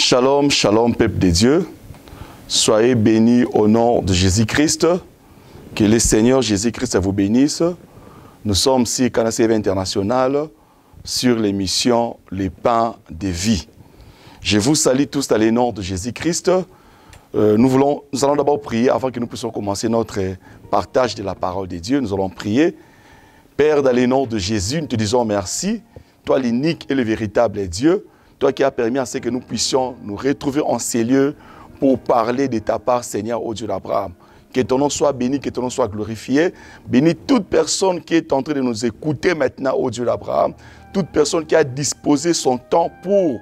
Shalom, shalom, peuple de Dieu. Soyez bénis au nom de Jésus-Christ. Que le Seigneur Jésus-Christ vous bénisse. Nous sommes ici, Canal CV International, sur l'émission Les Pains de Vie. Je vous salue tous dans le nom de Jésus-Christ. Nous allons d'abord prier avant que nous puissions commencer notre partage de la parole de Dieu. Nous allons prier. Père, dans le nom de Jésus, nous te disons merci. Toi, l'unique et le véritable Dieu. Toi qui as permis à ce que nous puissions nous retrouver en ces lieux pour parler de ta part, Seigneur, ô Dieu d'Abraham. Que ton nom soit béni, que ton nom soit glorifié. Bénis toute personne qui est en train de nous écouter maintenant, ô Dieu d'Abraham. Toute personne qui a disposé son temps pour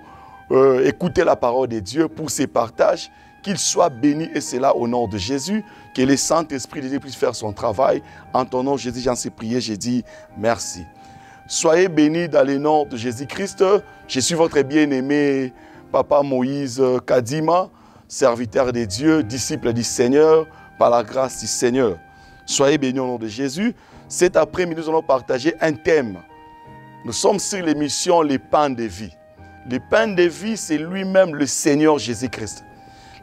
écouter la parole de Dieu, pour ses partages. Qu'il soit béni, et c'est là au nom de Jésus. Que le Saint-Esprit de Dieu puisse faire son travail. En ton nom, Jésus, j'en sais prier, j'ai dit merci. Soyez bénis dans le nom de Jésus-Christ. Je suis votre bien-aimé Papa Moïse Kadima, serviteur de Dieu, disciple du Seigneur, par la grâce du Seigneur. Soyez bénis au nom de Jésus. Cet après-midi, nous allons partager un thème. Nous sommes sur l'émission Les Pains de Vie. Les Pains de Vie, c'est lui-même le Seigneur Jésus-Christ.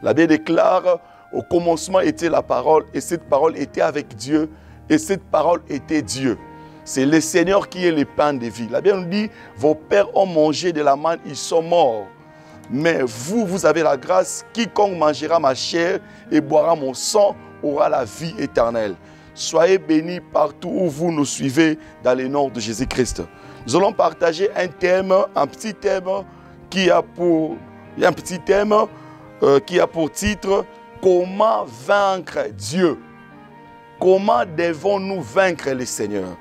La Bible déclare, au commencement était la parole, et cette parole était avec Dieu, et cette parole était Dieu. C'est le Seigneur qui est le pain de vie. La Bible nous dit, vos pères ont mangé de la manne, ils sont morts. Mais vous, vous avez la grâce, quiconque mangera ma chair et boira mon sang aura la vie éternelle. Soyez bénis partout où vous nous suivez dans le nom de Jésus-Christ. Nous allons partager un petit thème qui a pour titre « Comment vaincre Dieu ?» Comment devons-nous vaincre le Seigneur?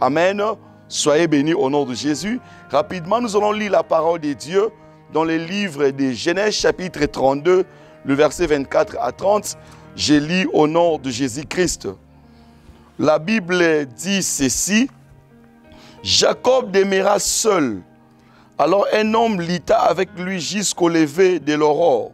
Amen. Soyez bénis au nom de Jésus. Rapidement, nous allons lire la parole de Dieu dans le livre de Genèse, chapitre 32, le verset 24 à 30. Je lis au nom de Jésus-Christ. La Bible dit ceci. Jacob demeura seul. Alors un homme lutta avec lui jusqu'au lever de l'aurore.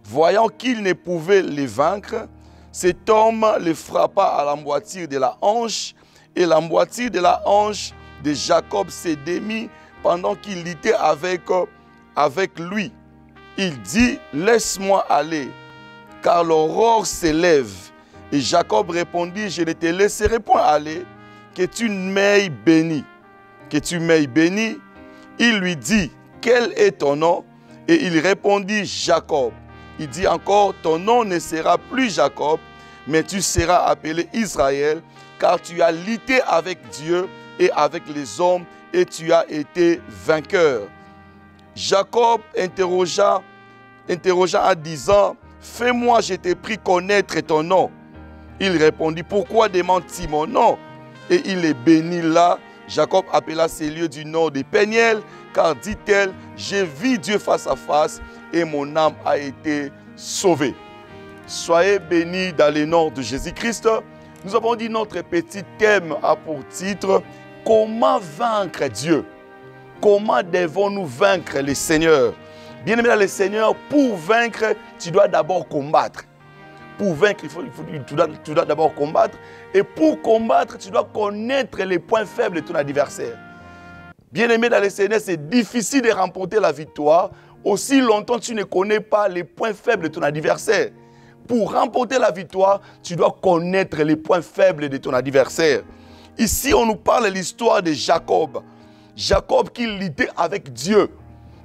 Voyant qu'il ne pouvait les vaincre, cet homme le frappa à la moitié de la hanche, et la moitié de la hanche de Jacob se démit pendant qu'il luttait avec lui. Il dit, laisse-moi aller, car l'aurore s'élève. Et Jacob répondit, je ne te laisserai point aller, que tu m'aies béni. Que tu m'aies béni. Il lui dit, quel est ton nom? Et il répondit, Jacob. Il dit encore, ton nom ne sera plus Jacob, mais tu seras appelé Israël, car tu as lutté avec Dieu et avec les hommes, et tu as été vainqueur. Jacob interrogea en disant, fais-moi, je t'ai pris connaître ton nom. Il répondit, pourquoi demandes-tu mon nom? Et il est béni là. Jacob appela ces lieux du nom de Péniel, car dit-elle, j'ai vu Dieu face à face, et mon âme a été sauvée. Soyez bénis dans le nom de Jésus-Christ. Nous avons dit notre petit thème a pour titre « Comment vaincre Dieu ?» Comment devons-nous vaincre le Seigneur? Bien-aimé dans le Seigneur, pour vaincre, tu dois d'abord combattre. Pour vaincre, tu dois d'abord combattre. Et pour combattre, tu dois connaître les points faibles de ton adversaire. Bien-aimé dans le Seigneur, c'est difficile de remporter la victoire aussi longtemps que tu ne connais pas les points faibles de ton adversaire. Pour remporter la victoire, tu dois connaître les points faibles de ton adversaire. Ici, on nous parle de l'histoire de Jacob. Jacob qui luttait avec Dieu.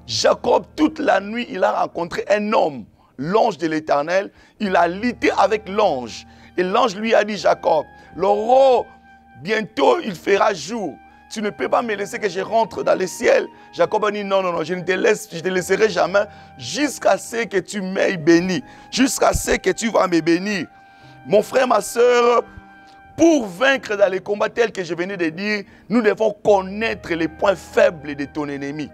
Jacob, toute la nuit, il a rencontré un homme, l'ange de l'Éternel. Il a lutté avec l'ange. Et l'ange lui a dit, Jacob, l'aurore, bientôt il fera jour. Tu ne peux pas me laisser que je rentre dans le ciel. Jacob a dit, non, non, non, je ne te laisserai jamais jusqu'à ce que tu m'aies béni. Jusqu'à ce que tu vas me bénir. Mon frère, ma soeur, pour vaincre dans les combats tels que je venais de dire, nous devons connaître les points faibles de ton ennemi.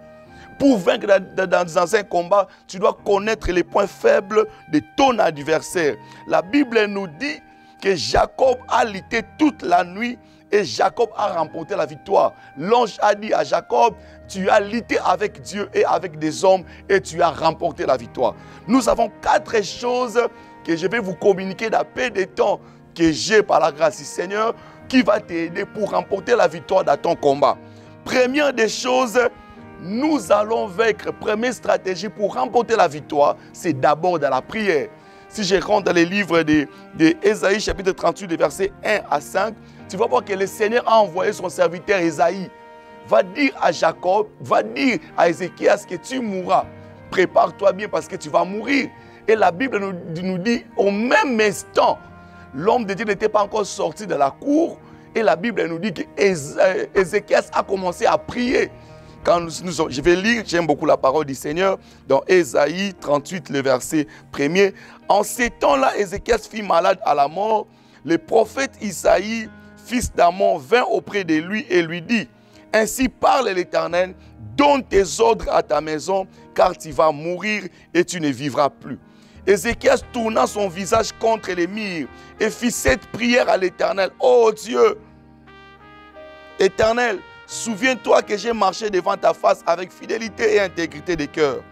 Pour vaincre dans un combat, tu dois connaître les points faibles de ton adversaire. La Bible nous dit que Jacob a lutté toute la nuit et Jacob a remporté la victoire. L'ange a dit à Jacob, tu as lutté avec Dieu et avec des hommes et tu as remporté la victoire. Nous avons 4 choses que je vais vous communiquer dans peu de temps que j'ai par la grâce du Seigneur qui va t'aider pour remporter la victoire dans ton combat. Première des choses, nous allons vaincre. Première stratégie pour remporter la victoire, c'est d'abord dans la prière. Si je rentre dans les livres d'Ésaïe, chapitre 38, des versets 1 à 5, tu vas voir que le Seigneur a envoyé son serviteur Ésaïe. Va dire à Jacob, va dire à Ézéchias que tu mourras. Prépare-toi bien parce que tu vas mourir. Et la Bible nous dit, au même instant, l'homme de Dieu n'était pas encore sorti de la cour. Et la Bible nous dit qu'Ézéchias a commencé à prier. Je vais lire, j'aime beaucoup la parole du Seigneur, dans Ésaïe 38, le verset 1er. En ces temps-là, Ézéchias fut malade à la mort. Le prophète Isaïe, fils d'Amon, vint auprès de lui et lui dit, « Ainsi parle l'Éternel, donne tes ordres à ta maison, car tu vas mourir et tu ne vivras plus. » Ézéchias tourna son visage contre les murs et fit cette prière à l'Éternel. « Oh Dieu, Éternel, souviens-toi que j'ai marché devant ta face avec fidélité et intégrité de cœur,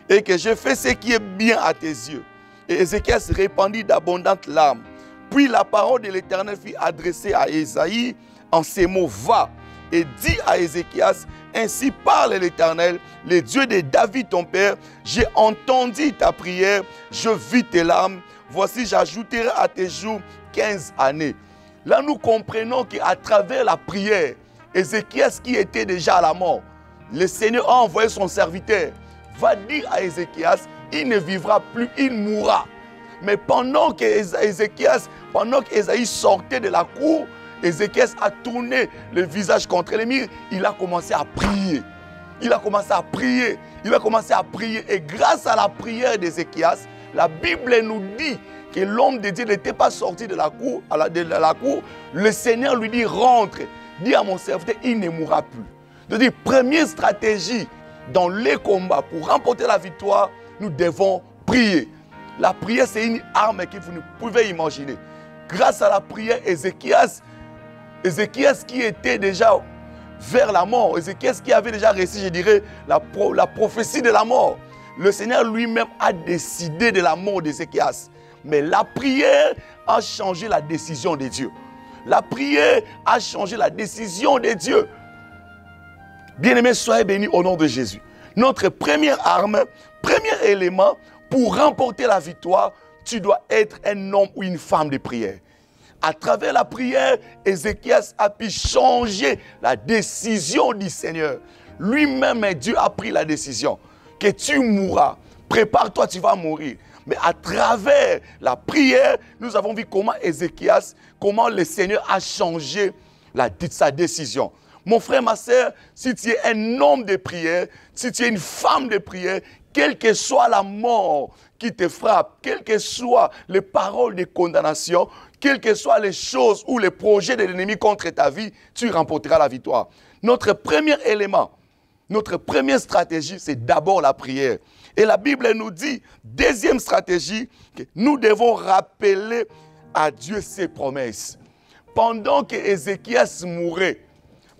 et que j'ai fait ce qui est bien à tes yeux. » Et Ézéchias répandit d'abondantes larmes. Puis la parole de l'Éternel fut adressée à Ésaïe en ces mots, « Va et dis à Ézéchias, ainsi parle l'Éternel, le Dieu de David ton père, j'ai entendu ta prière, je vis tes larmes, voici j'ajouterai à tes jours 15 années. » Là nous comprenons qu'à travers la prière, Ézéchias qui était déjà à la mort, le Seigneur a envoyé son serviteur, va dire à Ézéchias, il ne vivra plus, il mourra. Mais pendant qu'Ésaïe sortait de la cour, Ézéchias a tourné le visage contre les murs, il a commencé à prier. Il a commencé à prier, il a commencé à prier. Et grâce à la prière d'Ézéchias, la Bible nous dit que l'homme de Dieu n'était pas sorti de la cour, le Seigneur lui dit, rentre, dis à mon serviteur, il ne mourra plus. C'est-à-dire, première stratégie dans les combats pour remporter la victoire, nous devons prier. La prière, c'est une arme que vous ne pouvez imaginer. Grâce à la prière, Ézéchias qui était déjà vers la mort, Ézéchias qui avait déjà réussi, je dirais, la prophétie de la mort. Le Seigneur lui-même a décidé de la mort d'Ézéchias. Mais la prière a changé la décision de Dieu. La prière a changé la décision de Dieu. Bien-aimés, soyez bénis au nom de Jésus. Notre première arme, premier élément pour remporter la victoire, tu dois être un homme ou une femme de prière. À travers la prière, Ézéchias a pu changer la décision du Seigneur. Lui-même, Dieu a pris la décision que tu mourras. Prépare-toi, tu vas mourir. Mais à travers la prière, nous avons vu comment Ézéchias, comment le Seigneur a changé sa décision. Mon frère, ma soeur, si tu es un homme de prière, si tu es une femme de prière, quelle que soit la mort qui te frappe, quelles que soient les paroles de condamnation, quelles que soient les choses ou les projets de l'ennemi contre ta vie, tu remporteras la victoire. Notre premier élément, notre première stratégie, c'est d'abord la prière. Et la Bible nous dit, deuxième stratégie, que nous devons rappeler à Dieu ses promesses. Pendant que Ézéchias mourait,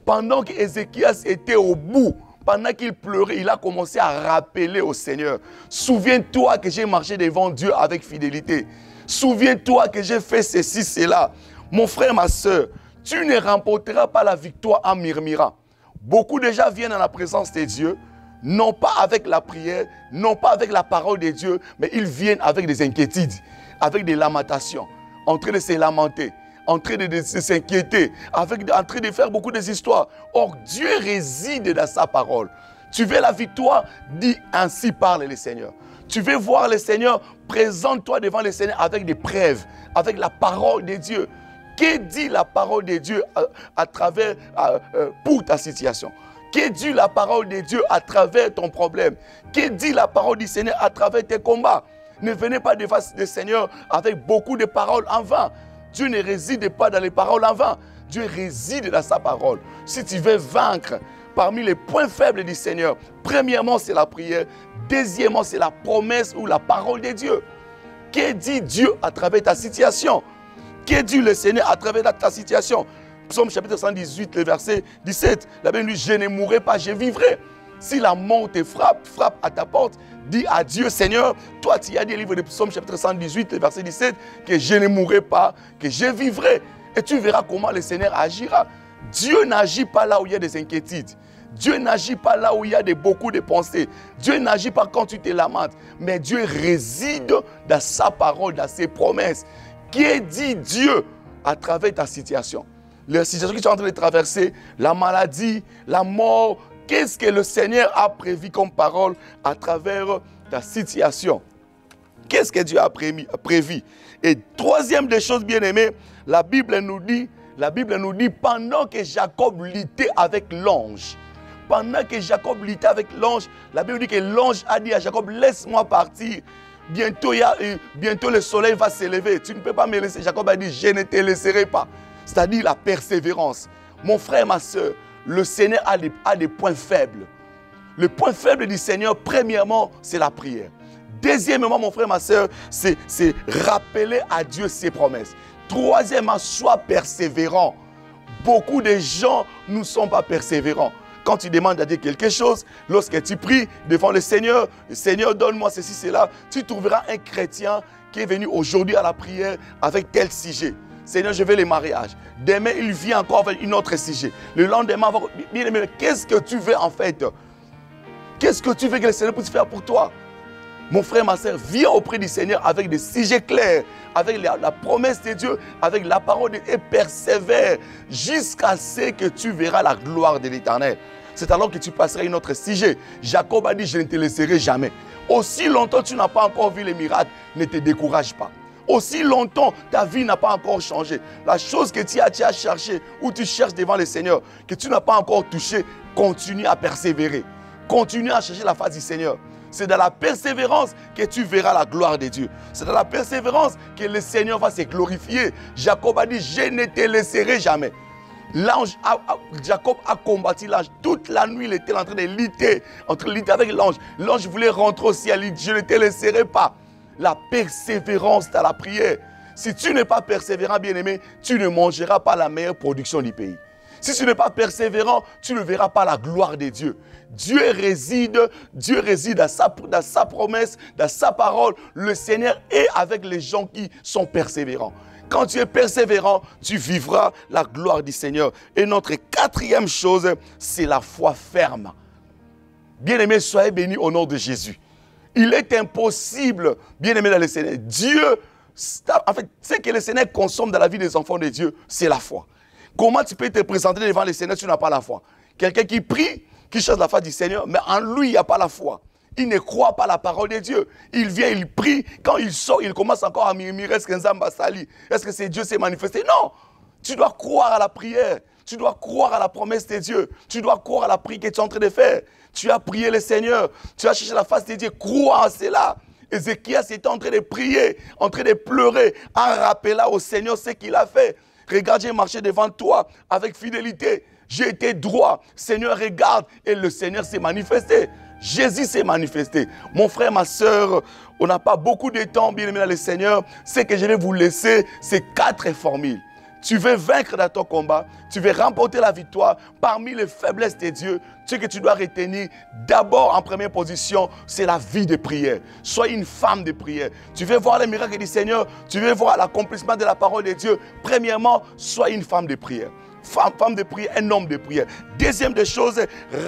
pendant que Ézéchias était au bout, pendant qu'il pleurait, il a commencé à rappeler au Seigneur. Souviens-toi que j'ai marché devant Dieu avec fidélité. Souviens-toi que j'ai fait ceci, cela. Mon frère, ma soeur, tu ne remporteras pas la victoire en murmurant. Beaucoup de gens viennent à la présence de Dieu, non pas avec la prière, non pas avec la parole de Dieu, mais ils viennent avec des inquiétudes, avec des lamentations, en train de se lamenter, en train de s'inquiéter, en train de faire beaucoup d'histoires. Or, Dieu réside dans sa parole. Tu veux la victoire, dis ainsi parle le Seigneur. Tu veux voir le Seigneur, présente-toi devant le Seigneur avec des preuves, avec la parole de Dieu. Que dit la parole de Dieu à travers, pour ta situation? Que dit la parole de Dieu à travers ton problème? Que dit la parole du Seigneur à travers tes combats? Ne venez pas devant le Seigneur avec beaucoup de paroles en vain. Dieu ne réside pas dans les paroles en vain. Dieu réside dans sa parole. Si tu veux vaincre parmi les points faibles du Seigneur, premièrement, c'est la prière. Deuxièmement, c'est la promesse ou la parole de Dieu. Que dit Dieu à travers ta situation? Que dit le Seigneur à travers ta situation? Psaume chapitre 118, le verset 17. La Bible dit, je ne mourrai pas, je vivrai. Si la mort te frappe à ta porte, dis à Dieu, Seigneur, toi tu as dit, livre de Psaume chapitre 118, le verset 17, que je ne mourrai pas, que je vivrai. Et tu verras comment le Seigneur agira. Dieu n'agit pas là où il y a des inquiétudes. Dieu n'agit pas là où il y a beaucoup de pensées. Dieu n'agit pas quand tu te lamentes. Mais Dieu réside dans sa parole, dans ses promesses. Qui est dit Dieu à travers ta situation? La situation que tu es en train de traverser, la maladie, la mort, qu'est-ce que le Seigneur a prévu comme parole à travers ta situation? Qu'est-ce que Dieu a prévu? Et troisième des choses bien aimées, la Bible nous dit pendant que Jacob luttait avec l'ange, la Bible dit que l'ange a dit à Jacob, laisse-moi partir. Bientôt le soleil va se lever. Tu ne peux pas me laisser. Jacob a dit, je ne te laisserai pas. C'est-à-dire la persévérance. Mon frère, ma soeur, le Seigneur a des points faibles. Le point faible du Seigneur, premièrement, c'est la prière. Deuxièmement, mon frère, ma soeur, c'est rappeler à Dieu ses promesses. Troisièmement, sois persévérant. Beaucoup de gens ne sont pas persévérants. Quand tu demandes à Dieu quelque chose, lorsque tu pries devant le Seigneur, donne-moi ceci, cela, tu trouveras un chrétien qui est venu aujourd'hui à la prière avec tel sujet. Seigneur, je veux le mariage. Demain, il vient encore avec une autre sujet. Le lendemain, bien aimé, qu'est-ce que tu veux en fait? Qu'est-ce que tu veux que le Seigneur puisse faire pour toi? Mon frère, ma soeur, viens auprès du Seigneur avec des sujets clairs, avec la promesse de Dieu, avec la parole de Dieu, et persévère jusqu'à ce que tu verras la gloire de l'Éternel. C'est alors que tu passeras un autre sujet. Jacob a dit, je ne te laisserai jamais. Aussi longtemps tu n'as pas encore vu les miracles, ne te décourage pas. Aussi longtemps ta vie n'a pas encore changé. La chose que tu as cherché, ou tu cherches devant le Seigneur, que tu n'as pas encore touché, continue à persévérer. Continue à chercher la face du Seigneur. C'est dans la persévérance que tu verras la gloire de Dieu. C'est dans la persévérance que le Seigneur va se glorifier. Jacob a dit, je ne te laisserai jamais. Jacob a combattu l'ange. Toute la nuit, il était en train de lutter avec l'ange. L'ange voulait rentrer au ciel. Il dit, je ne te laisserai pas. La persévérance dans la prière. Si tu n'es pas persévérant, bien-aimé, tu ne mangeras pas la meilleure production du pays. Si tu n'es pas persévérant, tu ne verras pas la gloire de Dieu. Dieu réside dans sa promesse, dans sa parole. Le Seigneur est avec les gens qui sont persévérants. Quand tu es persévérant, tu vivras la gloire du Seigneur. Et notre quatrième chose, c'est la foi ferme. Bien-aimés, soyez bénis au nom de Jésus. Il est impossible, bien-aimés dans le Seigneur. Dieu, en fait, ce que le Seigneur consomme dans la vie des enfants de Dieu, c'est la foi. Comment tu peux te présenter devant le Seigneur si tu n'as pas la foi? Quelqu'un qui prie, qui cherche la face du Seigneur, mais en lui, il n'y a pas la foi. Il ne croit pas la parole de Dieu. Il vient, il prie. Quand il sort, il commence encore à murmurer. Est-ce que Nzamba sali? Est-ce que c'est Dieu s'est manifesté? Non. Tu dois croire à la prière. Tu dois croire à la promesse de Dieu. Tu dois croire à la prière que tu es en train de faire. Tu as prié le Seigneur. Tu as cherché la face de Dieu. Crois en cela. Ézéchias était en train de prier, en train de pleurer, en rappelant au Seigneur ce qu'il a fait. Regarde, j'ai marché devant toi avec fidélité. J'ai été droit. Seigneur, regarde. Et le Seigneur s'est manifesté. Jésus s'est manifesté. Mon frère, ma soeur, on n'a pas beaucoup de temps, bien aimé dans le Seigneur. Ce que je vais vous laisser, c'est 4 formules. Tu veux vaincre dans ton combat, tu veux remporter la victoire parmi les faiblesses de Dieu. Ce que tu dois retenir, d'abord en première position, c'est la vie de prière. Sois une femme de prière. Tu veux voir les miracles du Seigneur, tu veux voir l'accomplissement de la parole de Dieu. Premièrement, sois une femme de prière. Femme de prière, un homme de prière. Deuxième des choses,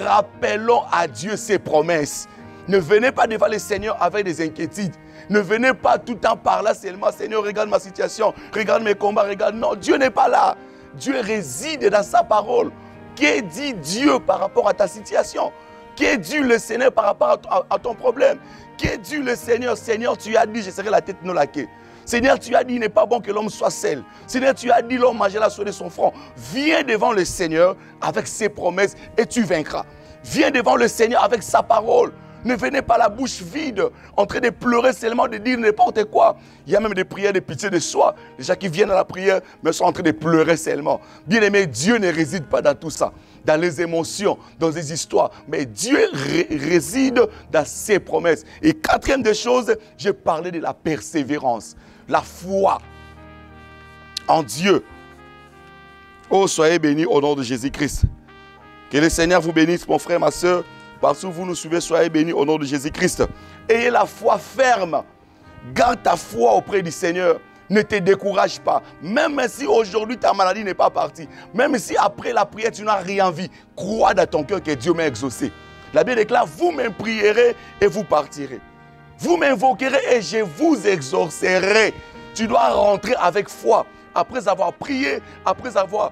rappelons à Dieu ses promesses. Ne venez pas devant le Seigneur avec des inquiétudes. Ne venez pas tout le temps par là seulement. Seigneur, regarde ma situation, regarde mes combats, regarde. Non, Dieu n'est pas là. Dieu réside dans sa parole. Qu'est dit Dieu par rapport à ta situation? Qu'est dit le Seigneur par rapport à ton problème? Qu'est dit le Seigneur? Seigneur, tu as dit, je serai la tête non laquée. Seigneur, tu as dit, il n'est pas bon que l'homme soit seul. Seigneur, tu as dit, l'homme mangera la soie de son front. Viens devant le Seigneur avec ses promesses et tu vaincras. Viens devant le Seigneur avec sa parole. Ne venez pas la bouche vide, en train de pleurer seulement, de dire n'importe quoi. Il y a même des prières de pitié de soi. Les gens qui viennent à la prière, mais sont en train de pleurer seulement. Bien aimé, Dieu ne réside pas dans tout ça, dans les émotions, dans les histoires. Mais Dieu réside dans ses promesses. Et quatrième des choses, j'ai parlé de la persévérance, la foi en Dieu. Oh, soyez bénis au nom de Jésus-Christ. Que le Seigneur vous bénisse, mon frère, ma soeur. Parce que vous nous suivez, soyez bénis au nom de Jésus-Christ. Ayez la foi ferme. Garde ta foi auprès du Seigneur. Ne te décourage pas. Même si aujourd'hui ta maladie n'est pas partie, même si après la prière tu n'as rien vu, crois dans ton cœur que Dieu m'a exaucé. La Bible déclare, vous m'imprierez et vous partirez. Vous m'invoquerez et je vous exaucerai. Tu dois rentrer avec foi. Après avoir prié, après avoir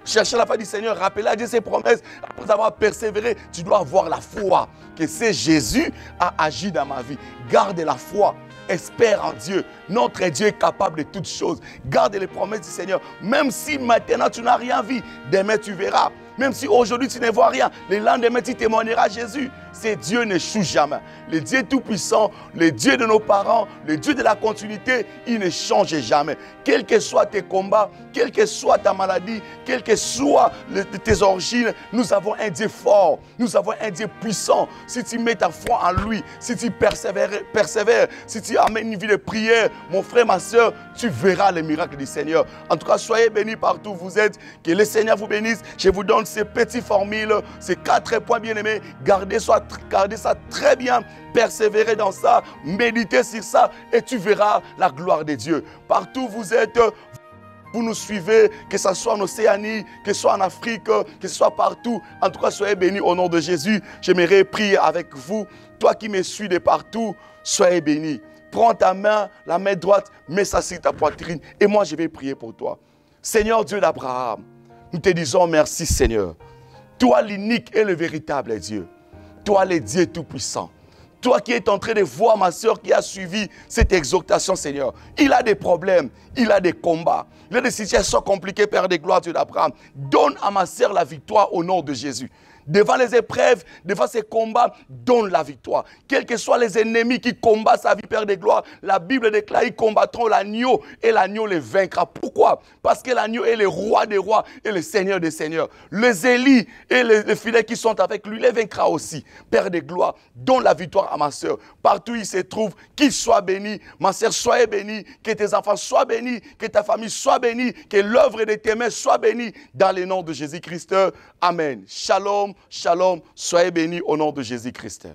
cherché la face du Seigneur, rappelé à Dieu ses promesses, après avoir persévéré, tu dois avoir la foi que c'est Jésus a agi dans ma vie. Garde la foi. Espère en Dieu. Notre Dieu est capable de toutes choses. Garde les promesses du Seigneur. Même si maintenant tu n'as rien vu, demain tu verras. Même si aujourd'hui tu ne vois rien, le lendemain tu témoigneras Jésus. C'est Dieu n'échoue jamais. Le Dieu tout-puissant, le Dieu de nos parents, le Dieu de la continuité, il ne change jamais. Quels que soient tes combats, quelle que soit ta maladie, quelles que soient tes origines, nous avons un Dieu fort, nous avons un Dieu puissant. Si tu mets ta foi en lui, si tu persévères, si tu amènes une vie de prière, mon frère, ma soeur, tu verras les miracles du Seigneur. En tout cas, soyez bénis partout où vous êtes. Que le Seigneur vous bénisse. Je vous donne ces petites formules, ces 4 points bien-aimés. Gardez ça très bien. Persévérez dans ça. Méditez sur ça et tu verras la gloire de Dieu. Partout où vous êtes, vous nous suivez, que ce soit en Océanie, que ce soit en Afrique, que ce soit partout. En tout cas, soyez bénis au nom de Jésus. J'aimerais prier avec vous. Toi qui me suis de partout, soyez bénis. Prends ta main, la main droite, mets ça sur ta poitrine et moi je vais prier pour toi. Seigneur Dieu d'Abraham, nous te disons merci Seigneur. Toi l'unique et le véritable Dieu. Toi le Dieu tout-puissant. Toi qui es en train de voir ma soeur qui a suivi cette exhortation Seigneur. Il a des problèmes, il a des combats. Il a des situations compliquées, Père de gloire, Dieu d'Abraham. Donne à ma soeur la victoire au nom de Jésus. Devant les épreuves, devant ces combats, donne la victoire. Quels que soient les ennemis qui combattent sa vie, Père de gloire, la Bible déclare qu'ils combattront l'agneau et l'agneau les vaincra. Pourquoi? Parce que l'agneau est le roi des rois et le seigneur des seigneurs. Les Élis et les fidèles qui sont avec lui les vaincra aussi. Père de gloire, donne la victoire à ma soeur. Partout où il se trouve, qu'il soit béni. Ma soeur, sois bénie. Que tes enfants soient bénis. Que ta famille soit bénie. Que l'œuvre de tes mains soit bénie. Dans le nom de Jésus-Christ. Amen. Shalom. Shalom, soyez bénis au nom de Jésus-Christ.